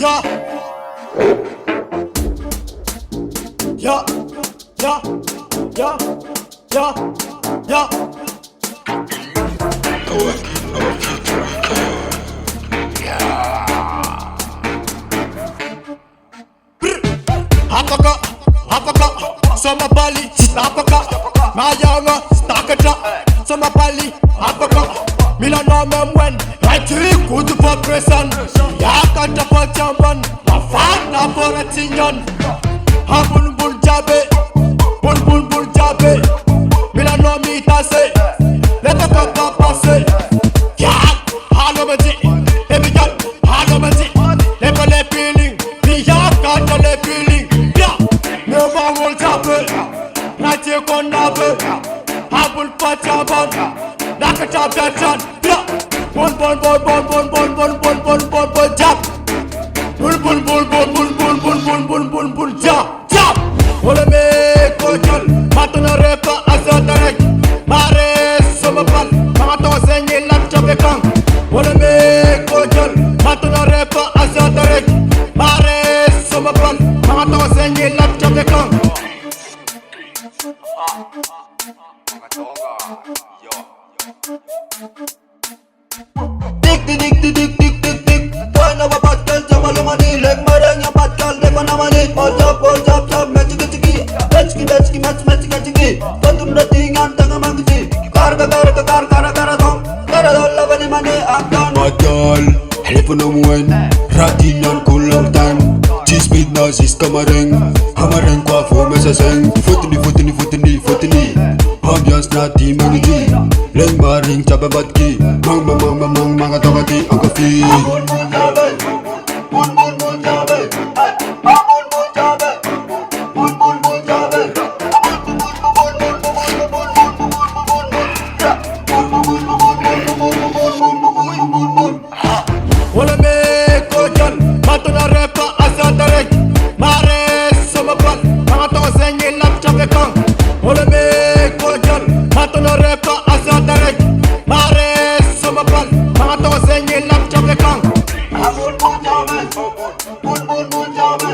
Yeah. Yeah. Yeah. Yeah. Yeah. Yeah. Apaka, sama bali, apaka, mayanga, stakata, sama bali, apaka, milana memwen, raiti kudu for presan, yakata for chamban, afana for a tinyan, habun bul jabe, bul jabe, milano mitase, let the papa passe, yak, halomati, ebigat, halomati, lebale feeling, the yakata le feeling. Never will tape, not your connabe. Apple pachaban, knock a tap that shot. Bon, jump. Bull, jump. Ole me kochal, matuna repa azadarek. Mare somapan, mato senye laptop kang. Ole me kochal, matuna repa azadarek. Mare somapan, mato senye laptop kang. Dik. Boy na babatkal sama lumani, leg marang yang batkal leg mana mani. Hold up, magic. Bantu meratingan tengah mangsi. Kar dong. Kara bani mani akdan. Batkal, telepon namuan, ratingan kulang tan. Speed nazis kamareng, hamareng kwa fo mesaseng. Futini. Ambiance nati mangiji, leng maring cabe batki. Mang mga tokati ang kafi. Bul jabe. Ole me kojan, matuna repa azadarek. Mare somapan, mga to senye laptop kang. Ole me kojan, matuna repa azadarek. Mare somapan, mga to senye laptop kang. Bul jabe.